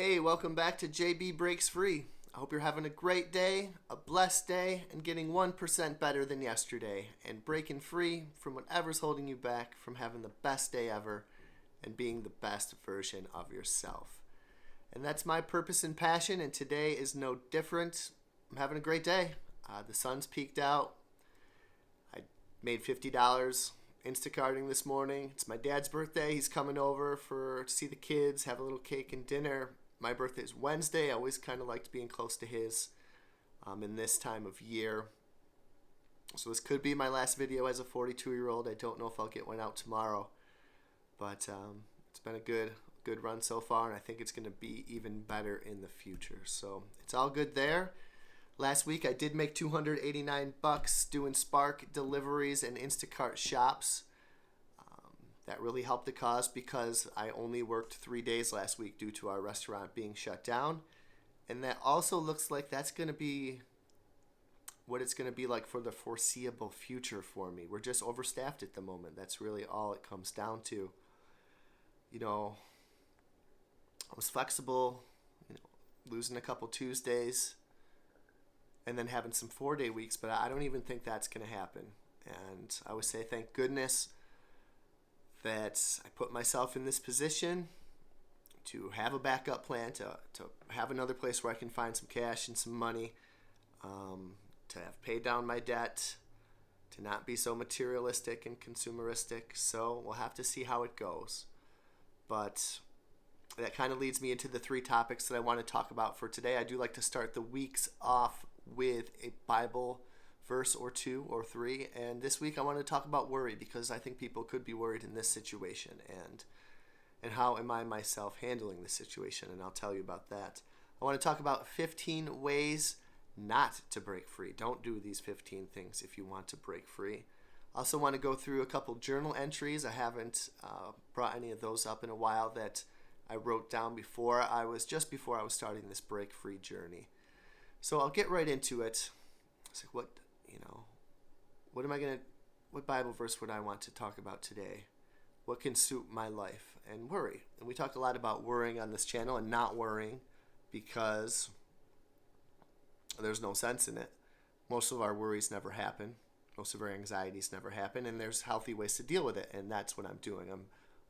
Hey, welcome back to JB Breaks Free. I hope you're having a great day, a blessed day, and getting 1% better than yesterday, and breaking free from whatever's holding you back from having the best day ever and being the best version of yourself. And that's my purpose and passion, and today is no different. I'm having a great day. The sun's peaked out. I made $50 Instacarting this morning. It's my dad's birthday. He's coming over to see the kids, have a little cake and dinner. My birthday is Wednesday. I always kind of liked being close to his in this time of year. So this could be my last video as a 42-year-old. I don't know if I'll get one out tomorrow. But it's been a good run so far, and I think it's going to be even better in the future. So it's all good there. Last week I did make $289 doing Spark deliveries and Instacart shops. That really helped the cause because I only worked 3 days last week due to our restaurant being shut down. And that also looks like that's going to be what it's going to be like for the foreseeable future for me. We're just overstaffed at the moment. That's really all it comes down to. You know, I was flexible, losing a couple Tuesdays and then having some 4-day weeks, but I don't even think that's going to happen. And I would say thank goodness that I put myself in this position to have a backup plan, to have another place where I can find some cash and some money, to have paid down my debt, to not be so materialistic and consumeristic. So we'll have to see how it goes. But that kind of leads me into the 3 topics that I want to talk about for today. I do like to start the weeks off with a Bible verse or 2 or 3, and this week I want to talk about worry because I think people could be worried in this situation, and how am I myself handling this situation, and I'll tell you about that. I want to talk about 15 ways not to break free. Don't do these 15 things if you want to break free. I also want to go through a couple journal entries. I haven't brought any of those up in a while that I wrote down before I was starting this break free journey. So I'll get right into it. It's like, what Bible verse would I want to talk about today? What can suit my life? And worry. And we talked a lot about worrying on this channel and not worrying because there's no sense in it. Most of our worries never happen. Most of our anxieties never happen, and there's healthy ways to deal with it, and that's what I'm doing.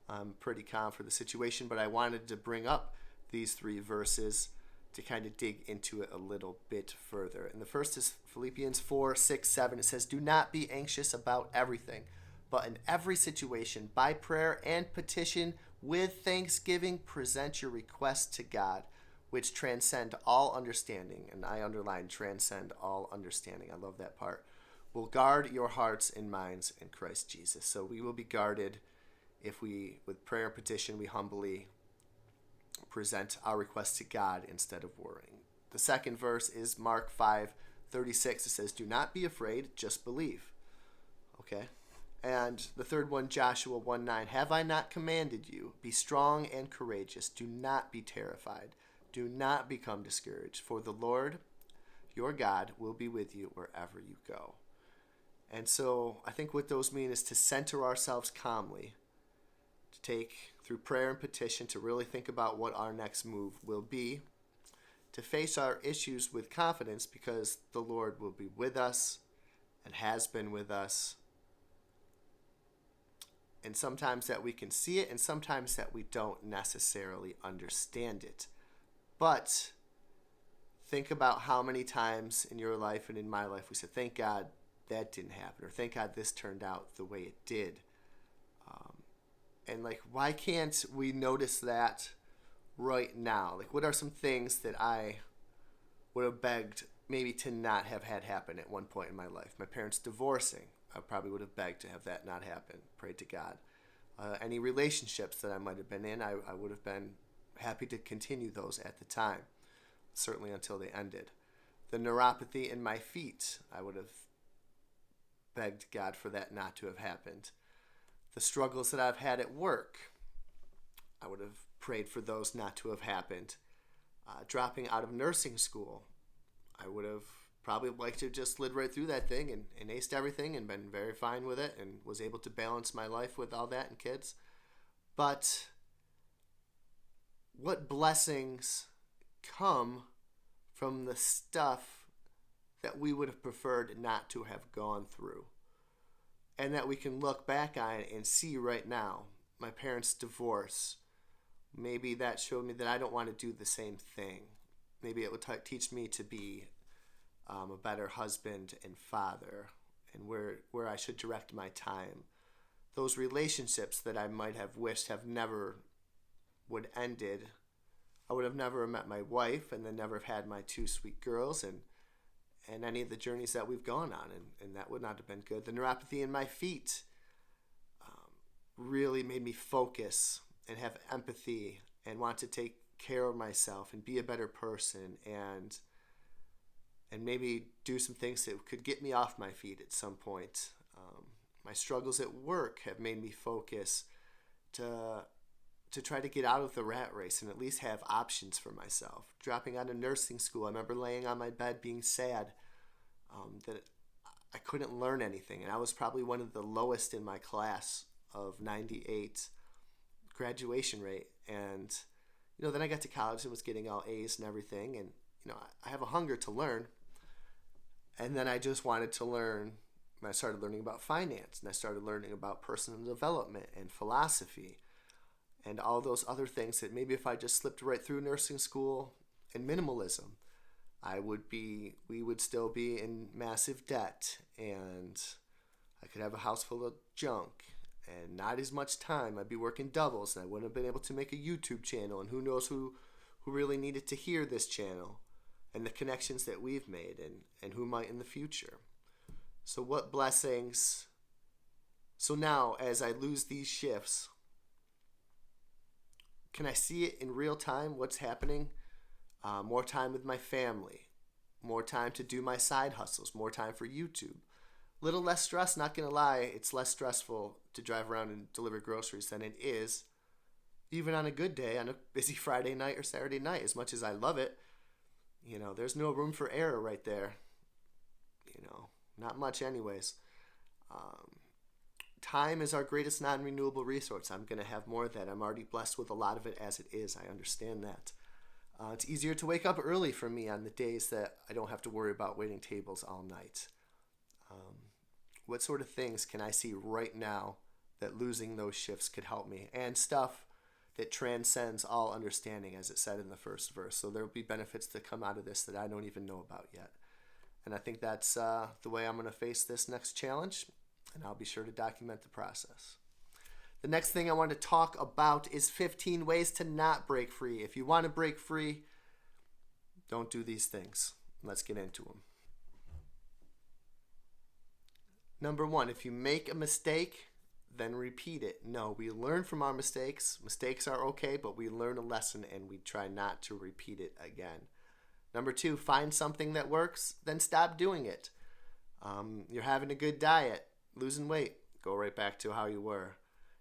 I'm pretty calm for the situation, but I wanted to bring up these 3 verses to kind of dig into it a little bit further. And the first is Philippians 4:6-7. It says, "Do not be anxious about everything, but in every situation, by prayer and petition, with thanksgiving, present your requests to God, which transcend all understanding." And I underline transcend all understanding. I love that part. "Will guard your hearts and minds in Christ Jesus." So we will be guarded if we, with prayer and petition, we humbly present our requests to God instead of worrying. The second verse is Mark 5:36. It says, "Do not be afraid, just believe." Okay. And the third one, Joshua 1:9. "Have I not commanded you? Be strong and courageous. Do not be terrified. Do not become discouraged, for the Lord your God will be with you wherever you go." And so I think what those mean is to center ourselves calmly, to take through prayer and petition to really think about what our next move will be, to face our issues with confidence because the Lord will be with us and has been with us. And sometimes that we can see it and sometimes that we don't necessarily understand it. But think about how many times in your life and in my life we said, "Thank God that didn't happen," or "Thank God this turned out the way it did." And why can't we notice that right now? What are some things that I would have begged maybe to not have had happen at one point in my life? My parents divorcing, I probably would have begged to have that not happen. Prayed to God. Any relationships that I might have been in, I would have been happy to continue those at the time, certainly until they ended. The neuropathy in my feet, I would have begged God for that not to have happened. The struggles that I've had at work, I would have prayed for those not to have happened. Dropping out of nursing school, I would have probably liked to have just slid right through that thing and aced everything and been very fine with it and was able to balance my life with all that and kids. But what blessings come from the stuff that we would have preferred not to have gone through, and that we can look back on it and see right now. My parents' divorce, maybe that showed me that I don't want to do the same thing. Maybe it would teach me to be a better husband and father, and where I should direct my time. Those relationships that I might have wished have never would ended. I would have never met my wife, and then never have had my two sweet girls, and any of the journeys that we've gone on, and that would not have been good. The neuropathy in my feet really made me focus and have empathy and want to take care of myself and be a better person, and maybe do some things that could get me off my feet at some point. My struggles at work have made me focus to try to get out of the rat race and at least have options for myself. Dropping out of nursing school, I remember laying on my bed being sad that I couldn't learn anything, and I was probably one of the lowest in my class of 98 graduation rate. And then I got to college and was getting all A's and everything, and I have a hunger to learn. And then I just wanted to learn. I started learning about finance, and I started learning about personal development and philosophy and all those other things that maybe if I just slipped right through nursing school and minimalism, we would still be in massive debt, and I could have a house full of junk and not as much time. I'd be working doubles, and I wouldn't have been able to make a YouTube channel, and who knows who really needed to hear this channel, and the connections that we've made, and who might in the future. So what blessings. So now, as I lose these shifts, can I see it in real time, what's happening? More time with my family, more time to do my side hustles, more time for YouTube. Little less stress, not going to lie, it's less stressful to drive around and deliver groceries than it is even on a good day, on a busy Friday night or Saturday night. As much as I love it, there's no room for error right there. Not much anyways. Time is our greatest non-renewable resource. I'm going to have more of that. I'm already blessed with a lot of it as it is. I understand that. It's easier to wake up early for me on the days that I don't have to worry about waiting tables all night. What sort of things can I see right now that losing those shifts could help me? And stuff that transcends all understanding, as it said in the first verse. So there will be benefits that come out of this that I don't even know about yet. And I think that's the way I'm going to face this next challenge, and I'll be sure to document the process. The next thing I want to talk about is 15 ways to not break free. If you want to break free, don't do these things. Let's get into them. Number 1, if you make a mistake, then repeat it. No, we learn from our mistakes. Mistakes are okay, but we learn a lesson and we try not to repeat it again. Number 2, find something that works, then stop doing it. You're having a good diet, losing weight, go right back to how you were.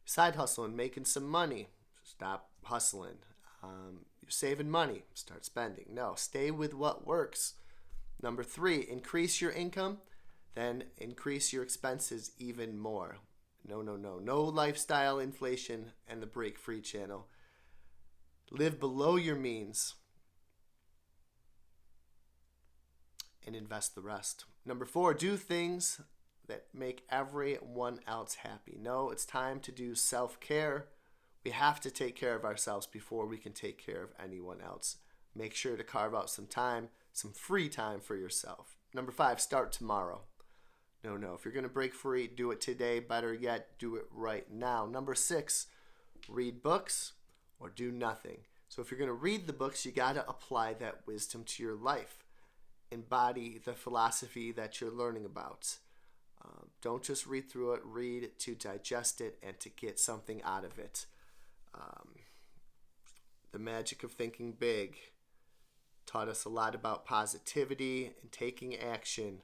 Side hustling, making some money, stop hustling. You're saving money, start spending. No, stay with what works. Number 3, increase your income, then increase your expenses even more. No lifestyle inflation and the Break Free channel. Live below your means and invest the rest. Number 4, do things that make everyone else happy. No, it's time to do self-care. We have to take care of ourselves before we can take care of anyone else. Make sure to carve out some time, some free time for yourself. Number 5, start tomorrow. No. If you're going to break free, do it today. Better yet, do it right now. Number 6, read books or do nothing. So if you're going to read the books, you got to apply that wisdom to your life. Embody the philosophy that you're learning about. Don't just read through it. Read to digest it and to get something out of it. The magic of thinking big taught us a lot about positivity and taking action.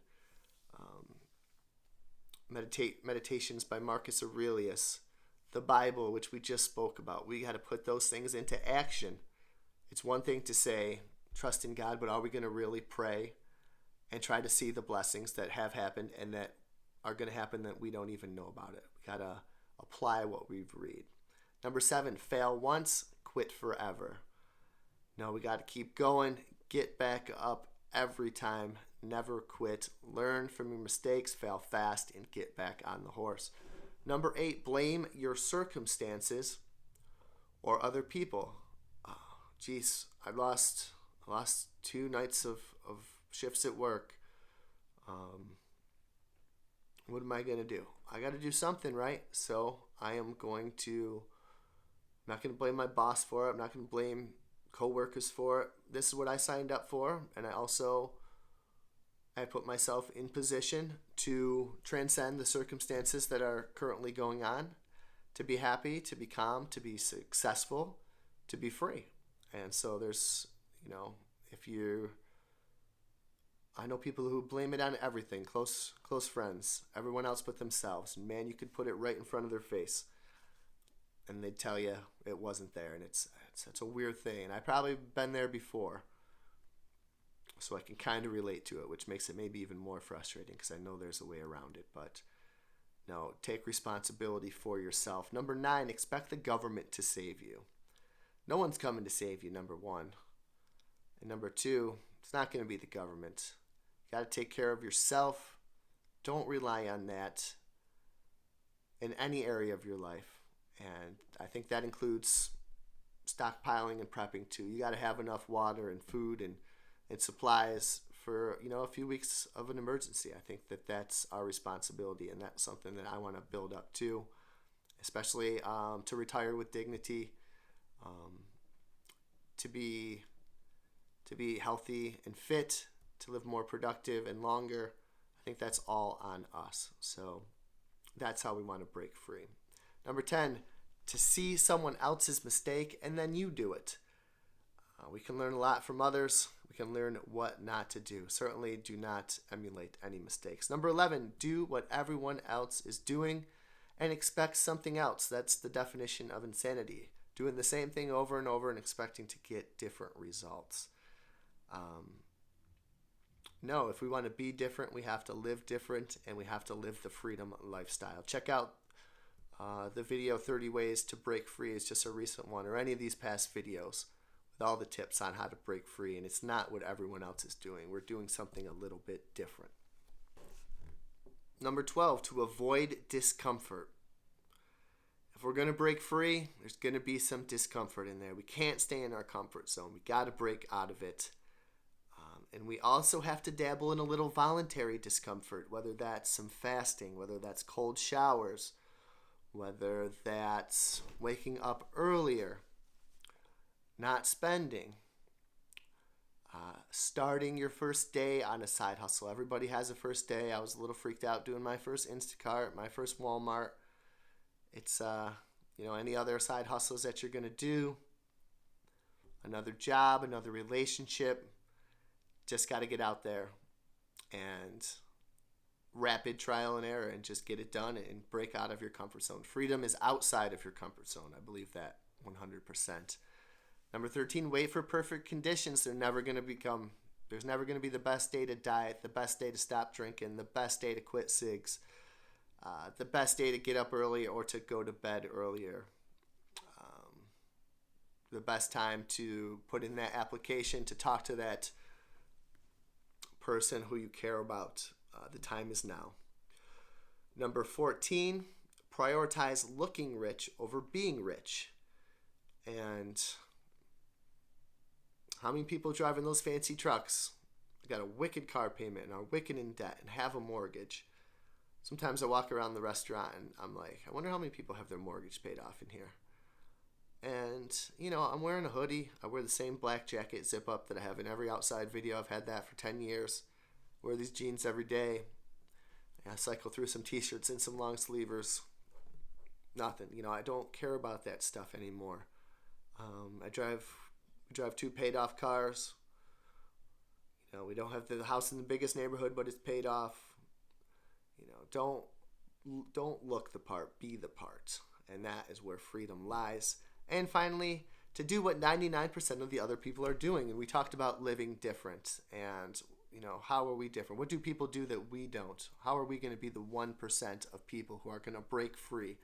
Meditations by Marcus Aurelius. The Bible, which we just spoke about. We got to put those things into action. It's one thing to say, trust in God, but are we going to really pray and try to see the blessings that have happened and that are going to happen that we don't even know about it? We got to apply what we've read. Number 7, fail once, quit forever. No, we got to keep going, get back up every time, never quit, learn from your mistakes, fail fast, and get back on the horse. Number 8, blame your circumstances or other people. Geez, I lost 2 nights of shifts at work. What am I going to do? I got to do something, right? So I'm not going to blame my boss for it. I'm not going to blame coworkers for it. This is what I signed up for, and I put myself in position to transcend the circumstances that are currently going on, to be happy, to be calm, to be successful, to be free. And so there's, I know people who blame it on everything, close friends, everyone else but themselves. Man, you could put it right in front of their face, and they'd tell you it wasn't there, and it's a weird thing. And I've probably been there before, so I can kind of relate to it, which makes it maybe even more frustrating because I know there's a way around it. But no, take responsibility for yourself. Number 9, expect the government to save you. No one's coming to save you, number 1. And number 2, it's not going to be the government. You got to take care of yourself. Don't rely on that in any area of your life. And I think that includes stockpiling and prepping too. You got to have enough water and food and supplies for a few weeks of an emergency. I think that's our responsibility, and that's something that I want to build up too, especially to retire with dignity, to be healthy and fit, to live more productive and longer. I think that's all on us. So that's how we want to break free. Number 10, to see someone else's mistake and then you do it. We can learn a lot from others. We can learn what not to do. Certainly do not emulate any mistakes. Number 11, do what everyone else is doing and expect something else. That's the definition of insanity. Doing the same thing over and over and expecting to get different results. No, if we want to be different, we have to live different, and we have to live the freedom lifestyle. Check out the video 30 Ways to Break Free. It's just a recent one, or any of these past videos with all the tips on how to break free. And it's not what everyone else is doing. We're doing something a little bit different. Number 12, to avoid discomfort. If we're going to break free, there's going to be some discomfort in there. We can't stay in our comfort zone. We got to break out of it. And we also have to dabble in a little voluntary discomfort, whether that's some fasting, whether that's cold showers, whether that's waking up earlier, not spending, starting your first day on a side hustle. Everybody has a first day. I was a little freaked out doing my first Instacart, my first Walmart. It's, any other side hustles that you're going to do, another job, another relationship. Just got to get out there and rapid trial and error and just get it done and break out of your comfort zone. Freedom is outside of your comfort zone. I believe that 100%. Number 13, wait for perfect conditions. There's never going to be the best day to diet, the best day to stop drinking, the best day to quit cigs, the best day to get up early or to go to bed earlier. The best time to put in that application to talk to that person who you care about. The time is now. Number 14, prioritize looking rich over being rich. And how many people driving those fancy trucks got a wicked car payment and are wicked in debt and have a mortgage? Sometimes I walk around the restaurant and I'm like, I wonder how many people have their mortgage paid off in here. And, I'm wearing a hoodie. I wear the same black jacket zip up that I have in every outside video. I've had that for 10 years. I wear these jeans every day. I cycle through some t-shirts and some long sleevers. Nothing. I don't care about that stuff anymore. We drive 2 paid off cars. We don't have the house in the biggest neighborhood, but it's paid off. Don't look the part, be the part. And that is where freedom lies. And finally, to do what 99% of the other people are doing. And we talked about living different. And, how are we different? What do people do that we don't? How are we going to be the 1% of people who are going to break free?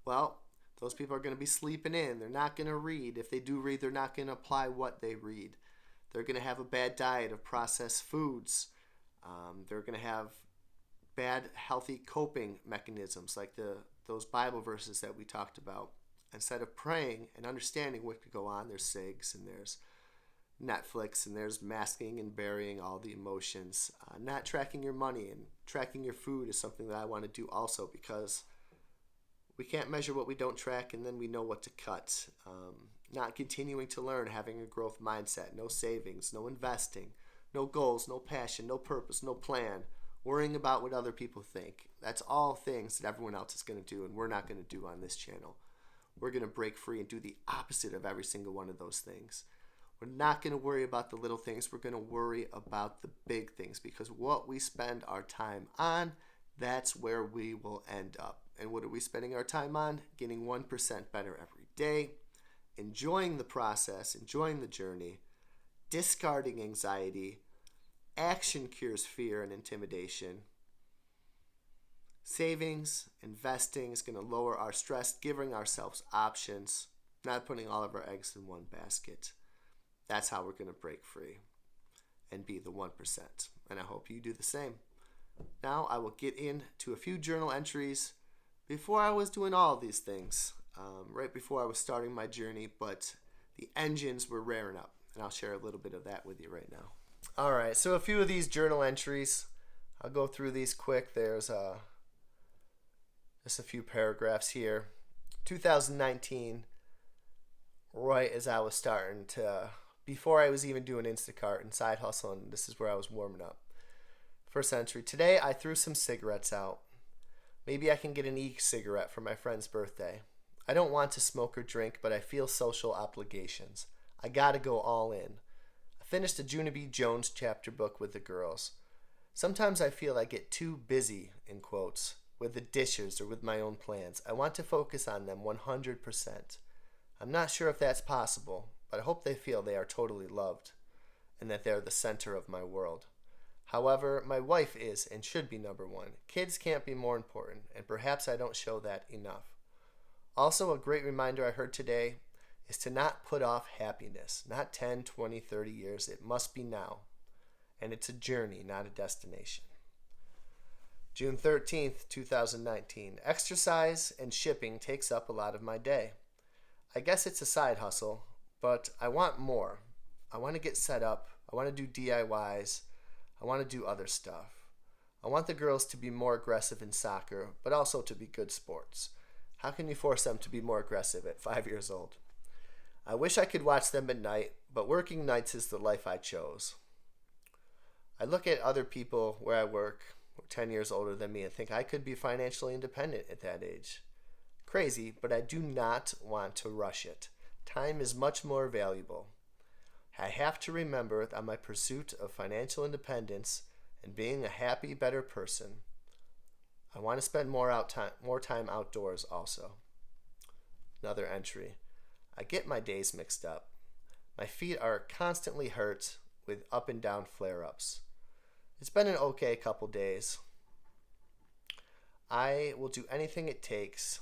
Well, Those people are going to be sleeping in. They're not going to read. If they do read, they're not going to apply what they read. They're going to have a bad diet of processed foods. They're going to have bad, healthy coping mechanisms like those Bible verses that we talked about. Instead of praying and understanding what could go on, there's cigs and there's Netflix and there's masking and burying all the emotions. Not tracking your money and tracking your food is something that I want to do also, because we can't measure what we don't track, and then we know what to cut. Not continuing to learn, having a growth mindset, no savings, no investing, no goals, no passion, no purpose, no plan, worrying about what other people think. That's all things that everyone else is going to do, and we're not going to do on this channel. We're going to break free and do the opposite of every single one of those things. We're not going to worry about the little things. We're going to worry about the big things, because what we spend our time on, that's where we will end up. And what are we spending our time on? Getting 1% better every day, enjoying the process, enjoying the journey, discarding anxiety. Action cures fear and intimidation. Savings, investing is going to lower our stress, giving ourselves options, not putting all of our eggs in one basket. That's how we're going to break free and be the 1%. And I hope you do the same. Now I will get into a few journal entries. Before I was doing all of these things, right before I was starting my journey, but the engines were raring up. And I'll share a little bit of that with you right now. All right, so a few of these journal entries. I'll go through these quick. There's just a few paragraphs here. 2019, right as I was starting to, before I was even doing Instacart and side hustle, and this is where I was warming up. First entry, today I threw some cigarettes out. Maybe I can get an e-cigarette for my friend's birthday. I don't want to smoke or drink, but I feel social obligations. I gotta go all in. I finished a Juna B. Jones chapter book with the girls. Sometimes I feel I get too busy, in quotes, with the dishes or with my own plans. I want to focus on them 100%. I'm not sure if that's possible, but I hope they feel they are totally loved and that they're the center of my world. However, my wife is and should be number one. Kids can't be more important, and perhaps I don't show that enough. Also, a great reminder I heard today is to not put off happiness. Not 10, 20, 30 years. It must be now. And it's a journey, not a destination. June 13th, 2019. Exercise and shipping takes up a lot of my day. I guess it's a side hustle, but I want more. I want to get set up. I want to do DIYs. I want to do other stuff. I want the girls to be more aggressive in soccer, but also to be good sports. How can you force them to be more aggressive at 5 years old? I wish I could watch them at night, but working nights is the life I chose. I look at other people where I work, who are 10 years older than me, and think I could be financially independent at that age. Crazy, but I do not want to rush it. Time is much more valuable. I have to remember that my pursuit of financial independence and being a happy, better person, I want to spend more time outdoors also. Another entry. I get my days mixed up. My feet are constantly hurt with up and down flare-ups. It's been an okay couple days. I will do anything it takes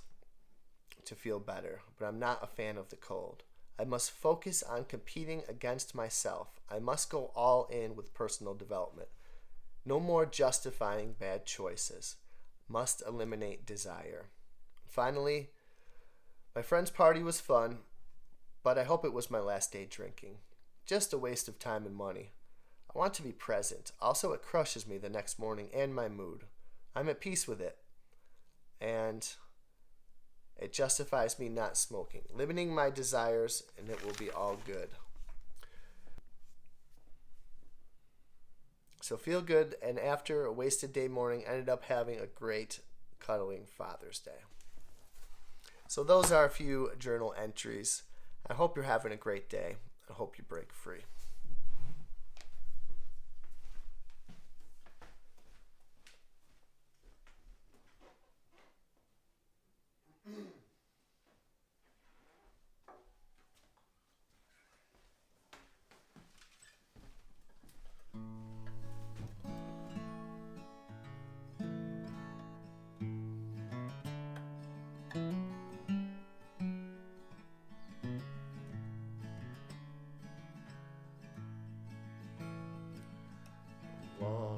to feel better, but I'm not a fan of the cold. I must focus on competing against myself. I must go all in with personal development. No more justifying bad choices. Must eliminate desire. Finally, my friend's party was fun, but I hope it was my last day drinking. Just a waste of time and money. I want to be present. Also, it crushes me the next morning and my mood. I'm at peace with it. And it justifies me not smoking, limiting my desires, and it will be all good. So feel good, and after a wasted day morning, ended up having a great cuddling Father's Day. So those are a few journal entries. I hope you're having a great day. I hope you break free.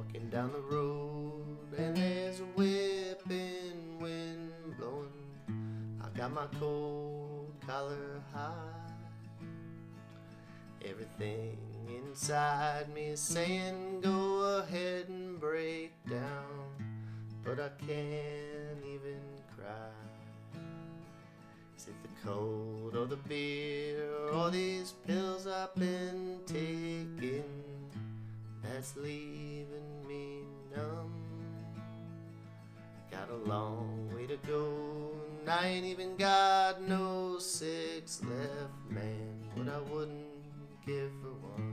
Walking down the road and there's a whipping wind blowing. I got my coat collar high. Everything inside me is saying go ahead and break down, but I can't even cry. Is it the cold or the beer or these pills I've been taking that's leaving me numb? Got a long way to go and I ain't even got no six left, man, what I wouldn't give for one.